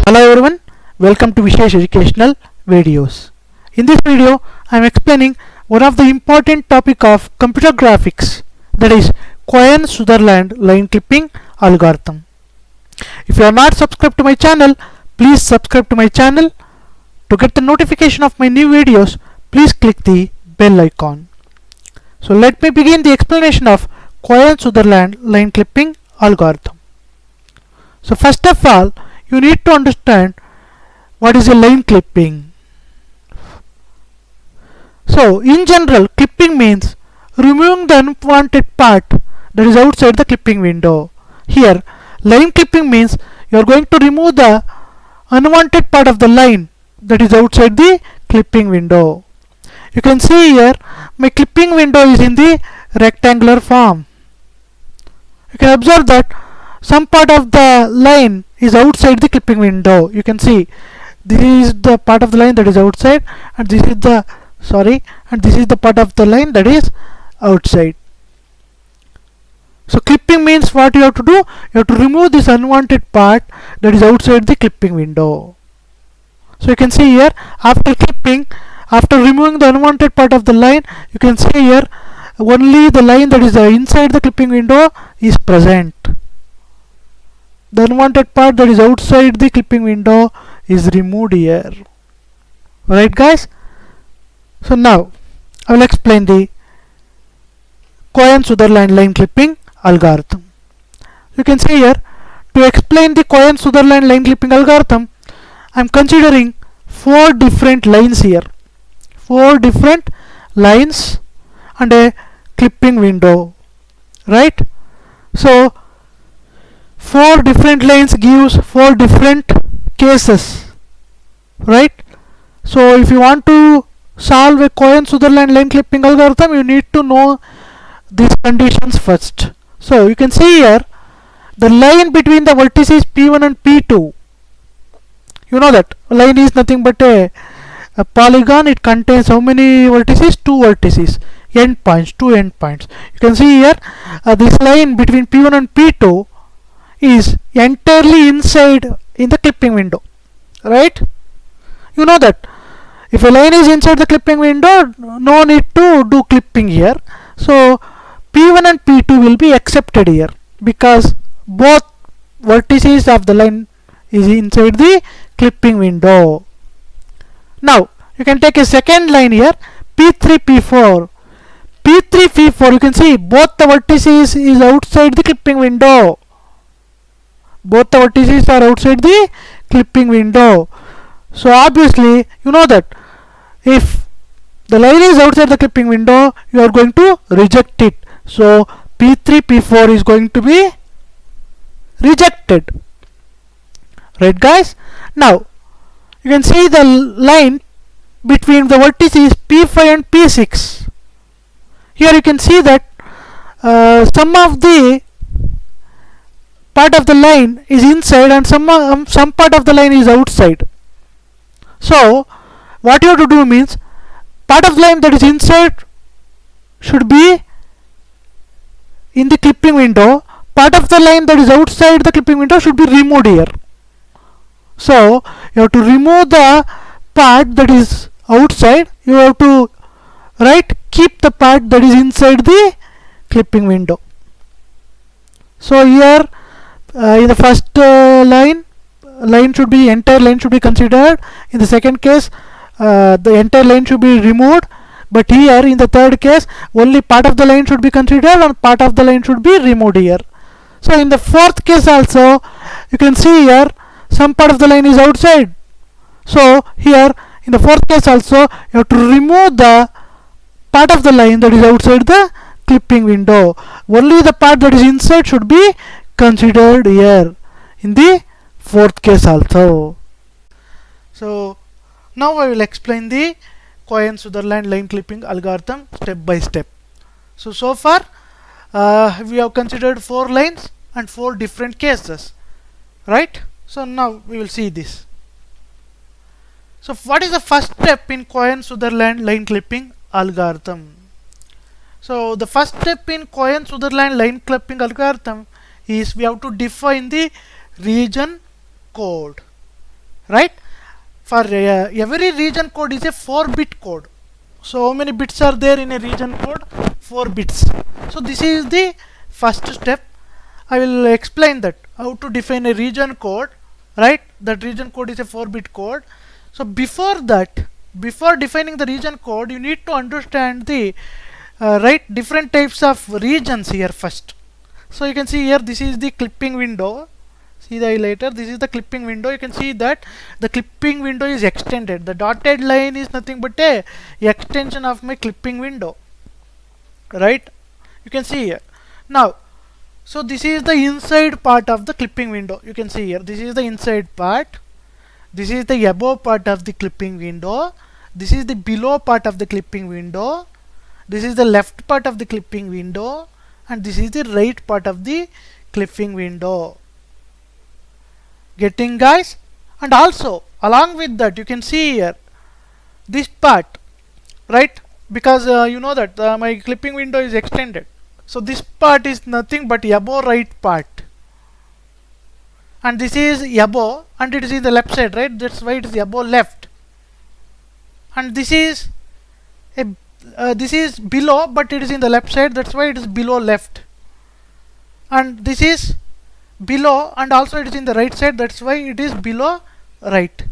Hello everyone, welcome to Vishesh Educational Videos. In this video, I am explaining one of the important topic of computer graphics, that is Cohen-Sutherland line clipping algorithm. If you are not subscribed to my channel, please subscribe to my channel. To get the notification of my new videos, please click the bell icon. So let me begin the explanation of Cohen-Sutherland line clipping algorithm. So first of all, you need to understand what is a line clipping. So in general, clipping means removing the unwanted part that is outside the clipping window. Here, line clipping means you are going to remove the unwanted part of the line that is outside the clipping window. You can see here my clipping window is in the rectangular form. You can observe that some part of the line is outside the clipping window. You can see this is the part of the line that is outside, and this is the part of the line that is outside. So clipping means what you have to do? You have to remove this unwanted part that is outside the clipping window. So you can see here, after removing the unwanted part of the line, you can see here only the line that is inside the clipping window is present. The unwanted part that is outside the clipping window is removed here. Right guys? So now I will explain the Cohen-Sutherland line clipping algorithm. You can see here, to explain the Cohen-Sutherland line clipping algorithm, I am considering 4 different lines here. 4 different lines and a clipping window. Right? So 4 different lines gives 4 different cases. Right? So if you want to solve a Cohen-Sutherland line clipping algorithm, you need to know these conditions first. So you can see here the line between the vertices P1 and P2. You know that line is nothing but a polygon. It contains how many vertices? 2 vertices, endpoints, 2 endpoints. You can see here this line between P1 and P2 is entirely inside in the clipping window. Right? You know that if a line is inside the clipping window, no need to do clipping here. So P1 and P2 will be accepted here because both vertices of the line is inside the clipping window. Now you can take a second line here, P3, P4. P3, P4, you can see both the vertices is outside the clipping window. Both the vertices are outside the clipping window. So obviously you know that if the line is outside the clipping window, you are going to reject it. So P3, P4 is going to be rejected. Right guys? Now you can see the line between the vertices P5 and P6. Here you can see that some of the part of the line is inside and some part of the line is outside. So what you have to do means, part of the line that is inside should be in the clipping window, part of the line that is outside the clipping window should be removed here. So you have to remove the part that is outside, you have to keep the part that is inside the clipping window. So here in the first entire line should be considered. In the second case, the entire line should be removed. But here in the third case, only part of the line should be considered and part of the line should be removed here. So in the fourth case also, you can see here some part of the line is outside. So here in the fourth case also, you have to remove the part of the line that is outside the clipping window. Only the part that is inside should be considered here in the fourth case also. So now I will explain the Cohen-Sutherland line clipping algorithm step by step. So far we have considered 4 lines and 4 different cases. Right? So now we will see this. So what is the first step in Cohen-Sutherland line clipping algorithm? So the first step in Cohen-Sutherland line clipping algorithm is we have to define the region code. right? For every region code is a 4-bit code. So how many bits are there in a region code? 4 bits. So this is the first step. I will explain that how to define a region code, right? That region code is a 4-bit code. So before that, before defining the region code, you need to understand the right different types of regions here first. So you can see here, this is the clipping window. See the highlighter, this is the clipping window. You can see that the clipping window is extended. The dotted line is nothing but a extension of my clipping window, right? You can see here. Now, so this is the inside part of the clipping window. You can see here, this is the inside part. This is the above part of the clipping window. This is the below part of the clipping window. This is the left part of the clipping window, and this is the right part of the clipping window. Getting, guys? And also along with that, you can see here this part, right? Because you know that my clipping window is extended, so this part is nothing but above right part, and this is above and it is in the left side, right? That's why it is above left. And this is this is below, but it is in the left side, that's why it is below left. And this is below and also it is in the right side, that's why it is below right.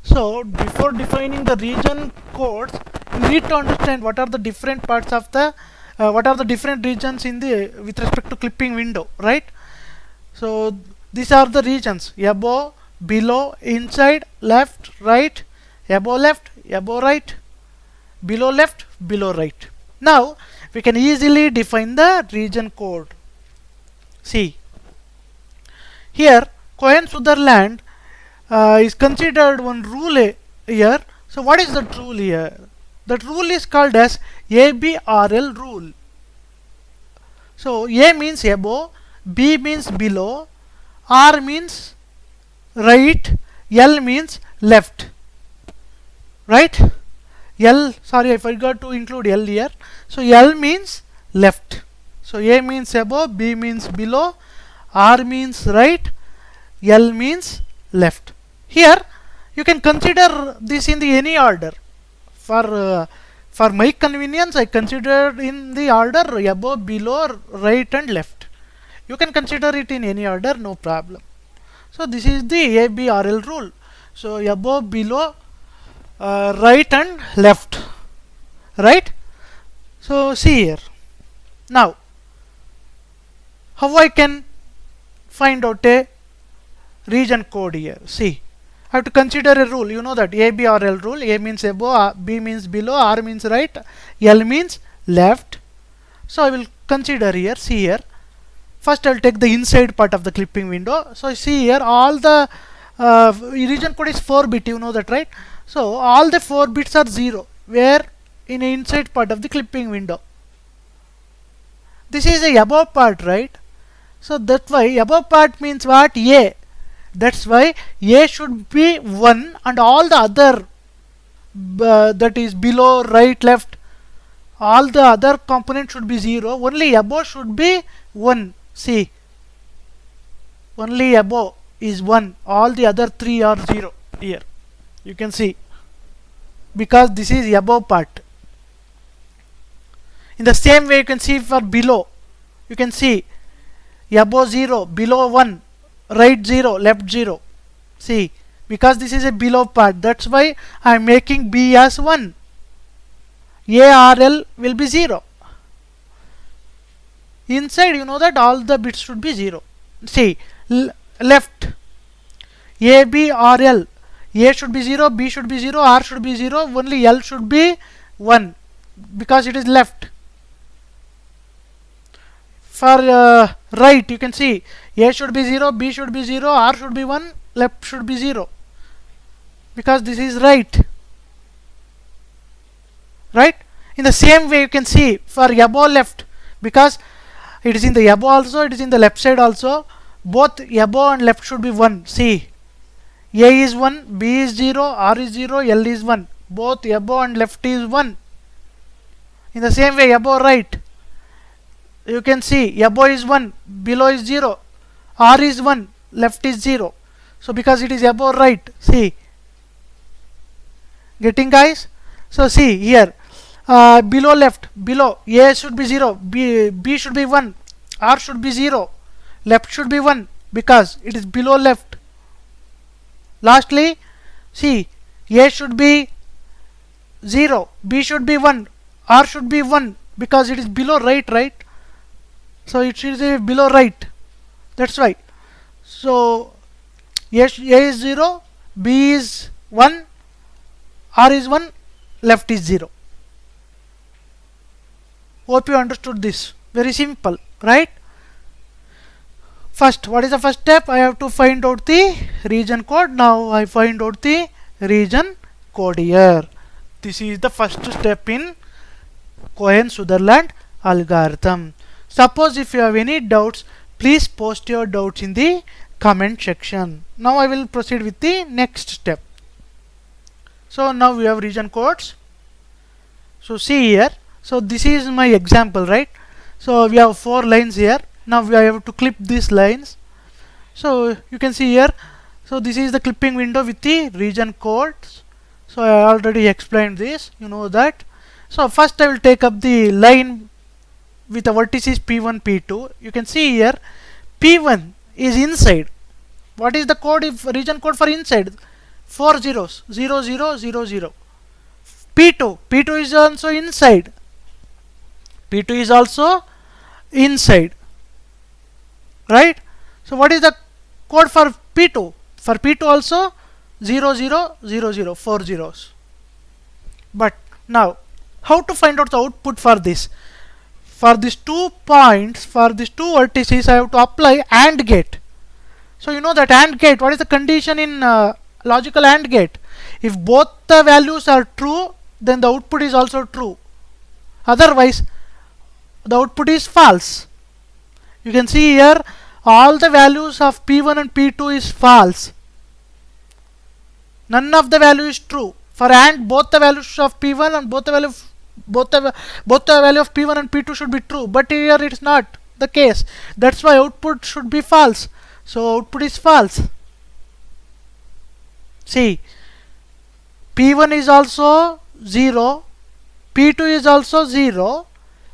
So before defining the region codes, you need to understand what are the different parts of the what are the different regions in the with respect to clipping window, right? So these are the regions: above, below, inside, left, right, above left, above right, below left, below right. Now we can easily define the region code. See here, Cohen-Sutherland is considered one rule here. So what is that rule here? That rule is called as ABRL rule. So A means above, B means below, R means right, L means left, right? L, sorry, I forgot to include L here. So L means left. So A means above, B means below, R means right, L means left. Here you can consider this in the any order. For my convenience, I considered in the order above, below, right and left. You can consider it in any order, no problem. So this is the ABRL rule. So above, below, right and left, right? So see here. Now how I can find out a region code here? See, I have to consider a rule. You know that ABRL rule. A means above, B means below, R means right, L means left. So I will consider here. See here. First I will take the inside part of the clipping window. So see here, all the region code is 4-bit. You know that, right? So all the 4 bits are 0. Where? In the inside part of the clipping window. This is the above part, right? So that's why above part means what? A. That's why A should be 1 and all the other that is below, right, left, all the other components should be 0. Only above should be 1. See, only above is 1. All the other 3 are 0 here. You can see, because this is above part. In the same way, you can see for below. You can see above 0, below 1, right 0, left 0. See, because this is a below part, that's why I am making B as 1. ARL will be 0. Inside, you know that all the bits should be 0. See, left, ABRL. A should be 0, B should be 0, R should be 0, only L should be 1, because it is left. For right, you can see A should be 0, B should be 0, R should be 1, left should be 0, because this is right. Right? In the same way, you can see for above left, because it is in the above also, it is in the left side also, both above and left should be 1. See, A is 1, B is 0, R is 0, L is 1. Both above and left is 1. In the same way, above right, you can see above is 1, below is 0, R is 1, left is 0. So because it is above right, see, getting guys? So see here, below left, below A should be 0, B should be 1, R should be 0, left should be 1 because it is below left. Lastly, see, A should be 0, B should be 1, R should be 1 because it is below right, right? So it should be below right. That's why. So A is 0, B is 1, R is 1, left is 0. Hope you understood this. Very simple, right? First, what is the first step? I have to find out the region code. Now I find out the region code here. This is the first step in Cohen-Sutherland algorithm. Suppose if you have any doubts, please post your doubts in the comment section. Now I will proceed with the next step. So now we have region codes. So see here. So this is my example, right? So we have 4 lines here. Now we have to clip these lines. So you can see here. So this is the clipping window with the region codes. So I already explained this. You know that. So first I will take up the line with the vertices P1, P2. You can see here P1 is inside. What is the code, if region code for inside? 4 zeros, 0, 0, 0, 0. P2 is also inside. P2 is also inside, right? So what is the code for P2? For P2 also 0, 0, 0, 0, 4 zeros. But now, how to find out the output for this? For these 2 points, for these 2 vertices, I have to apply AND gate. So you know that AND gate, what is the condition in logical AND gate? If both the values are true, then the output is also true. Otherwise, the output is false. You can see here all the values of P1 and P2 is false. None of the value is true. For AND, both the values of P1 and both the value of P1 and P2 should be true. But here it is not the case. That's why output should be false. So output is false. See, P1 is also 0, P2 is also 0,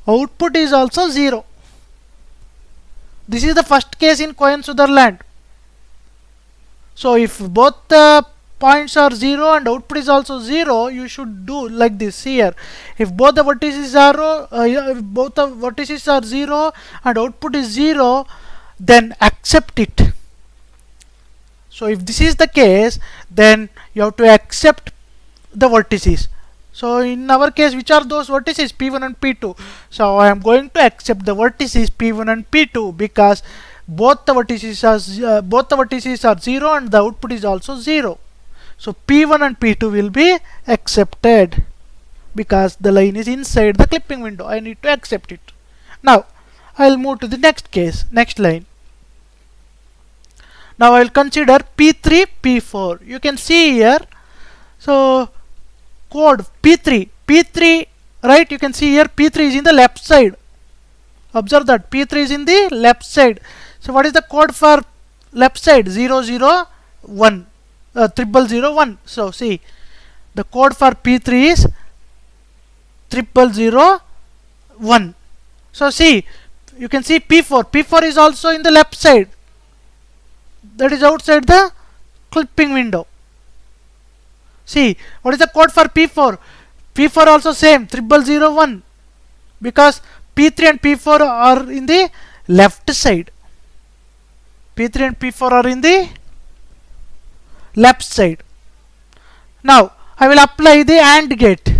output is also 0. This is the first case in Cohen-Sutherland. So if both the points are 0 and output is also 0, you should do like this here. If both the vertices are 0 and output is 0, then accept it. So if this is the case, then you have to accept the vertices. So in our case, which are those vertices? P1 and P2. So I am going to accept the vertices P1 and P2 because both the vertices are 0 and the output is also 0. So P1 and P2 will be accepted because the line is inside the clipping window. I need to accept it. Now I will move to the next case, next line. Now I will consider P3, P4. You can see here. So code P3, right? You can see here P3 is in the left side. Observe that P3 is in the left side. So what is the code for left side? 0, 0, 1, 0, 0, 1. So see, the code for P3 is 0, 0, 1. So see, you can see P4 is also in the left side. That is outside the clipping window. See, what is the code for P4? P4 also same, 0, 0, 1, because P3 and P4 are in the left side. P3 and P4 are in the left side. Now I will apply the AND gate.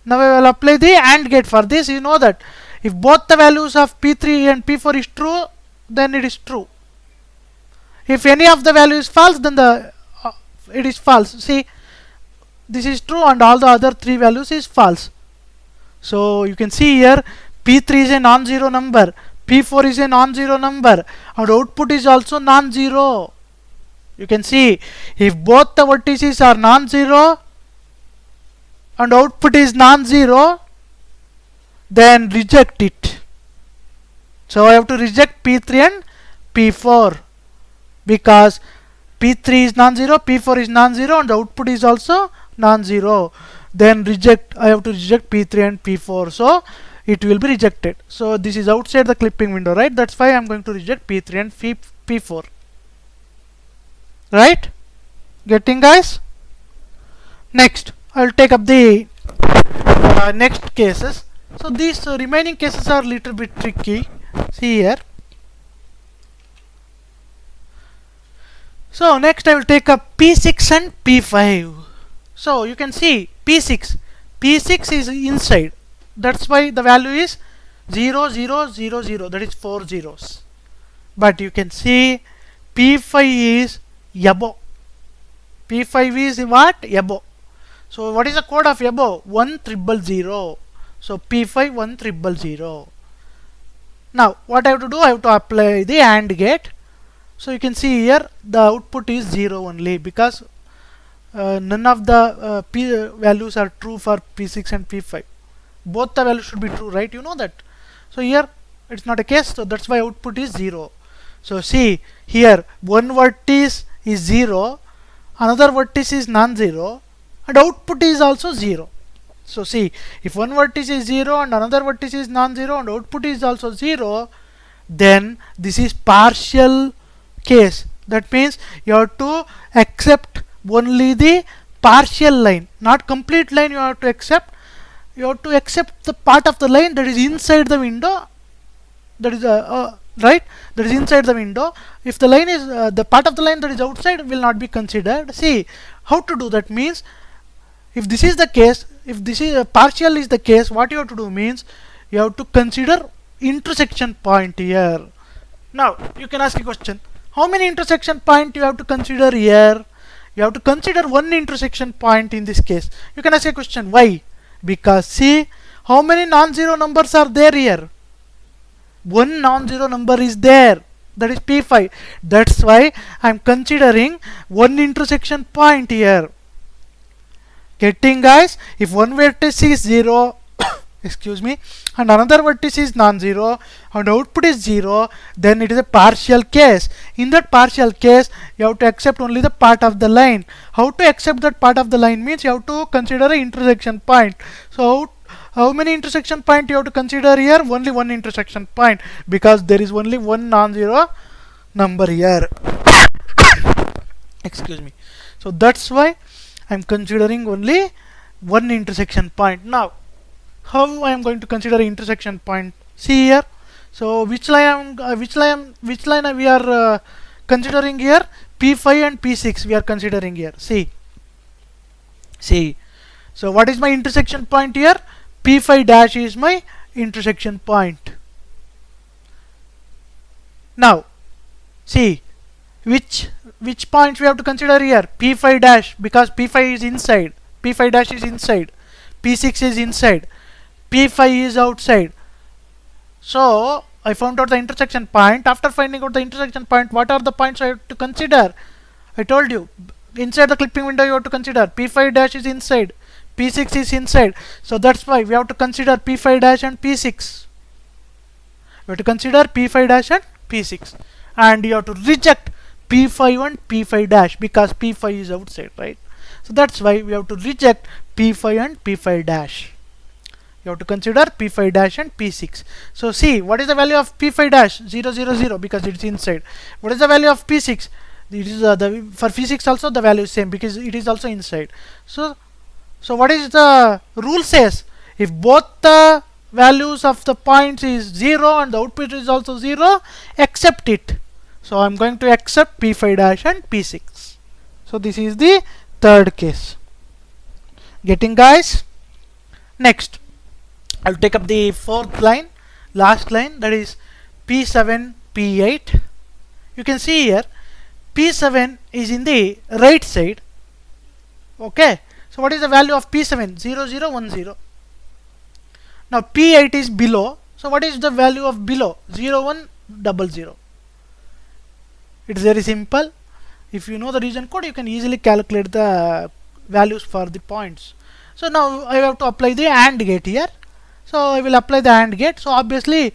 Now I will apply the AND gate. For this, you know that if both the values of P3 and P4 is true, then it is true. If any of the value is false, then it is false. See, this is true and all the other 3 values is false. So you can see here P3 is a non-zero number, P4 is a non-zero number, and output is also non-zero. You can see if both the vertices are non-zero and output is non-zero, then reject it. So I have to reject P3 and P4 because P3 is non-zero, P4 is non-zero, and the output is also non-zero. Then reject, I have to reject P3 and P4, so it will be rejected. So this is outside the clipping window, right? That's why I'm going to reject P3 and P4. Right? Getting, guys? Next, I'll take up the next cases. So these remaining cases are little bit tricky. See here. So next I will take up P6 and P5. So you can see P6 is inside. That's why the value is 0 0 0 0, that is 4 zeros. But you can see P5 is above. P5 is what? Above. So what is the code of above? 1000. So P5 1000. Now what I have to do? I have to apply the AND gate. So you can see here the output is 0 only, because none of the P values are true for P6 and P5. Both the values should be true, right? You know that. So here it's not a case, so that's why output is 0. So see here, one vertex is 0, another vertex is non-zero, and output is also 0. So see, if one vertex is 0 and another vertex is non-zero and output is also 0, then this is partial case. That means you have to accept only the partial line, not complete line. You have to accept the part of the line that is inside the window, that is right, that is inside the window. If the line is the part of the line that is outside will not be considered. See how to do that. Means if this is the case, if this is partial is the case, what you have to do means you have to consider intersection point here. Now you can ask a question, how many intersection point you have to consider here? You have to consider one intersection point in this case. You can ask a question, why? Because see, how many non-zero numbers are there here? One non-zero number is there, that is P5. That's why I am considering one intersection point here. Getting, guys? If one vertex is 0 excuse me, and another vertex is non-zero and output is 0, then it is a partial case. In that partial case, you have to accept only the part of the line. How to accept that part of the line means you have to consider an intersection point. So how many intersection point you have to consider here? Only one intersection point, because there is only one non-zero number here. Excuse me. So that's why I am considering only one intersection point. Now how I am going to consider intersection point? See here. So which line we are considering here? P5 and P6 we are considering here. See. So what is my intersection point here? P5 dash is my intersection point. Now see which points we have to consider here? P5 dash, because P5 is inside. P5 dash is inside. P6 is inside. P5 is outside. So I found out the intersection point. After finding out the intersection point, what are the points I have to consider? I told you, inside the clipping window you have to consider P5 dash is inside, P6 is inside. So that's why we have to consider P5 dash and P6. We have to consider P5 dash and P6, and you have to reject P5 and P5 dash, because P5 is outside, right? So that's why we have to reject P5 and P5 dash. You have to consider P5 dash and P6. So see, what is the value of P5 dash? 0 0 0, because it's inside. What is the value of P6? It is for P6 also the value is same, because it is also inside. So what is the rule says? If both the values of the points is 0 and the output is also 0, accept it. So I'm going to accept P5 dash and P6. So this is the third case. Getting, guys? Next, I'll take up the fourth line, last line, that is P7, P8. You can see here, P7 is in the right side. Okay. So what is the value of P7? 0 0 1 0. Now P8 is below. So what is the value of below? 0 1 0 0. It's very simple. If you know the region code, you can easily calculate the values for the points. So now I have to apply the AND gate here. So I will apply the AND gate. So obviously,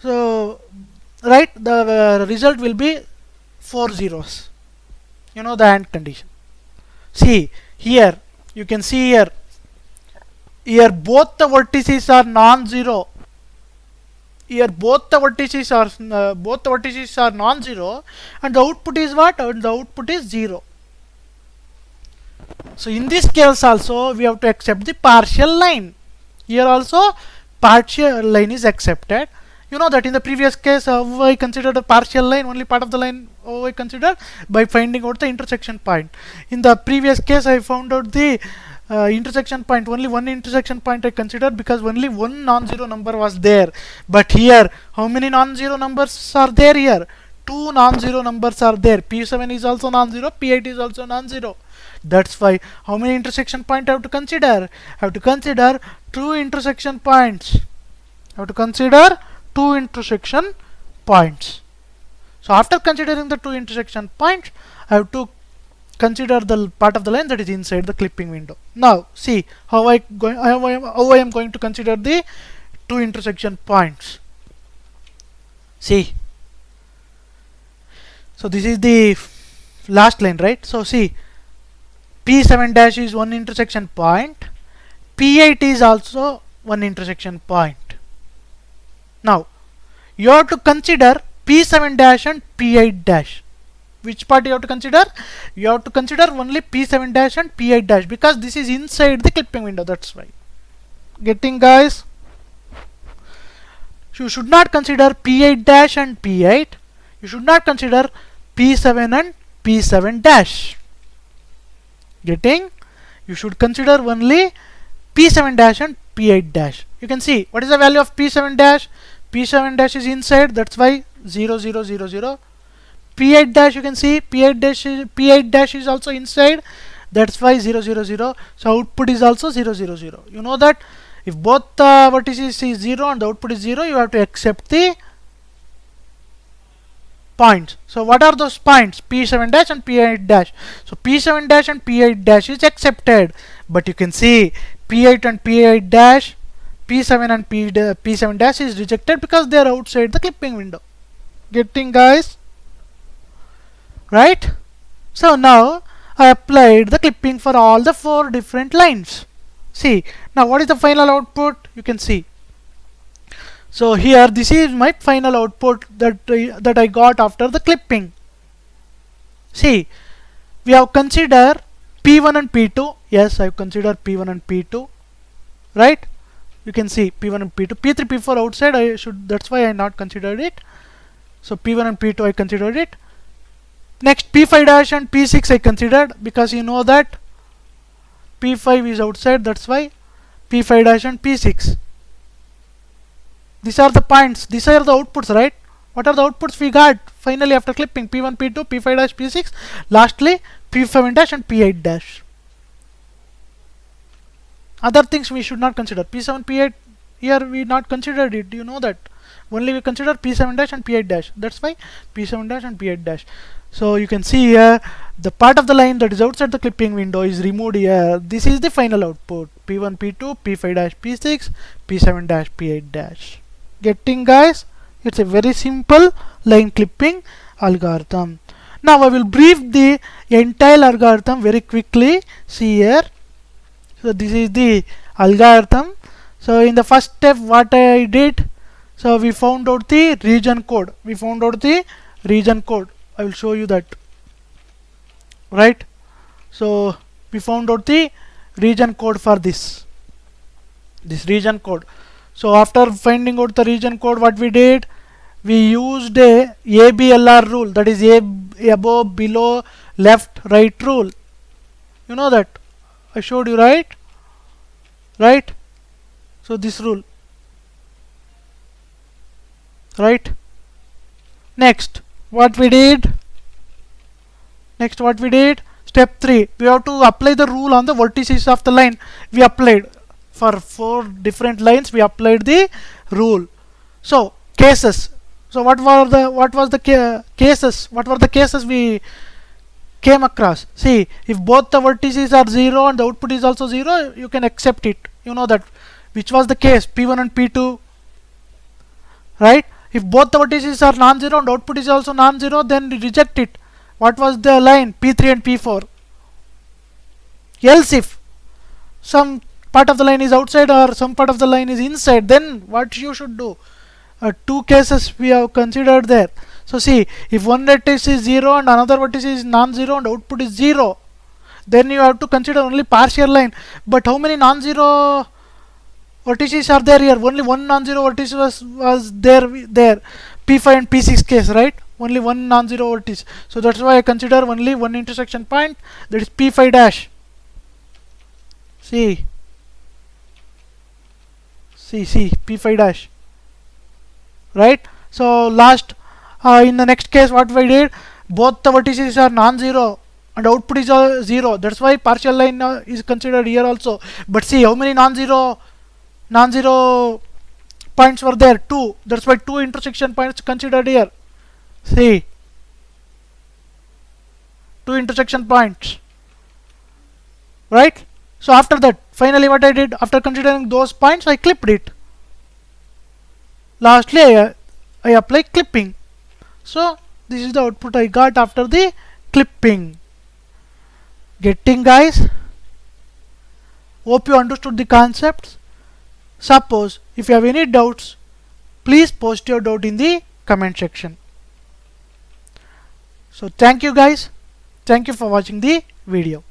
so right, the result will be 4 zeros. You know the AND condition. See here, you can see here both the vertices are non-zero. Here both the vertices are non-zero, and the output is what? And the output is 0. So in this case also we have to accept the partial line. Here also partial line is accepted. You know that in the previous case how I considered a partial line, only part of the line how I considered by finding out the intersection point. In the previous case I found out the intersection point, only one intersection point I considered because only one non-zero number was there. But here how many non-zero numbers are there here? Two non-zero numbers are there. P7 is also non-zero, P8 is also non-zero. That's why how many intersection point I have to consider? I have to consider two intersection points. I have to consider two intersection points. So after considering the two intersection points, I have to consider the part of the line that is inside the clipping window. Now see how I am going to consider the two intersection points. See, so this is the last line, right? So see, P7 dash is one intersection point, P8 is also one intersection point. Now you have to consider P7 dash and P8 dash. Which part you have to consider? You have to consider only P7 dash and P8 dash because this is inside the clipping window. That's why. Getting, guys? You should not consider P8 dash and P8. You should not consider P7 and P7 dash. Getting? You should consider only P7 dash and P8 dash. You can see what is the value of P7 dash? P7 dash is inside, that's why 0 0 0 0. P8 dash, you can see P8 dash is also inside, that's why 0 0 0. So output is also 0 0 0. You know that if both the vertices is 0 and the output is 0, you have to accept the points. So what are those points? P7 dash and P8 dash. So P7 dash and P8 dash is accepted, but you can see P8 and P8 dash, P7 and P7 dash is rejected because they are outside the clipping window. Getting, guys? Right? So now I applied the clipping for all the four different lines. See, now what is the final output? You can see. So here this is my final output that I got after the clipping. See, we have considered P1 and P2. Yes, I have considered P1 and P2. Right? You can see P1 and P2. P3, P4 outside, I should, that's why I not considered it. So P1 and P2 I considered it. Next P5 dash and P6 I considered because you know that P5 is outside, that's why P5 dash and P6. These are the points, these are the outputs, right? What are the outputs we got finally after clipping? P1, P2, P5 dash, P6, lastly P7 dash and P8 dash. Other things we should not consider. P7, P8, here we not considered it, you know that. Only we consider P7 dash and P8 dash. That's why P7 dash and P8 dash. So you can see here the part of the line that is outside the clipping window is removed here. This is the final output. P1, P2, P5 dash, P6, P7 dash, P8 dash. Getting, guys? It's a very simple line clipping algorithm. Now I will brief the entire algorithm very quickly. See here. So this is the algorithm. So in the first step what I did, so we found out the region code. I will show you that. Right? So we found out the region code for this region code. So after finding out the region code, what we did, we used a ABLR rule, that is above, below, left, right rule. You know that I showed you, right? So this rule, right? Next what we did, step 3, we have to apply the rule on the vertices of the line. We applied for 4 different lines, we applied the rule. So cases, so what were the cases we came across? See, if both the vertices are 0 and the output is also 0, you can accept it. You know that. Which was the case? P1 and P2, right? If both the vertices are non-zero and output is also non-zero, then reject it. what was the line? P3 and P4. Else if some part of the line is outside or some part of the line is inside, then what you should do? Two cases we have considered there. So see, if one vertex is 0 and another vertex is non-zero and output is 0, then you have to consider only partial line. But how many non-zero vertices are there here? Only one non-zero vertex was there. P5 and P6 case, right? Only one non-zero vertex. So that's why I consider only one intersection point, that is P5 dash. See, P5 dash, right? So last, in the next case, what we did, both the vertices are non-zero and output is 0. That's why partial line is considered here also. But see, how many non-zero points were there? 2. That's why 2 intersection points considered here. See, 2 intersection points, right? So after that, finally what I did, after considering those points, I clipped it. Lastly, I apply clipping. So this is the output I got after the clipping. Getting, guys? Hope you understood the concepts. Suppose if you have any doubts, please post your doubt in the comment section. So thank you, guys. Thank you for watching the video.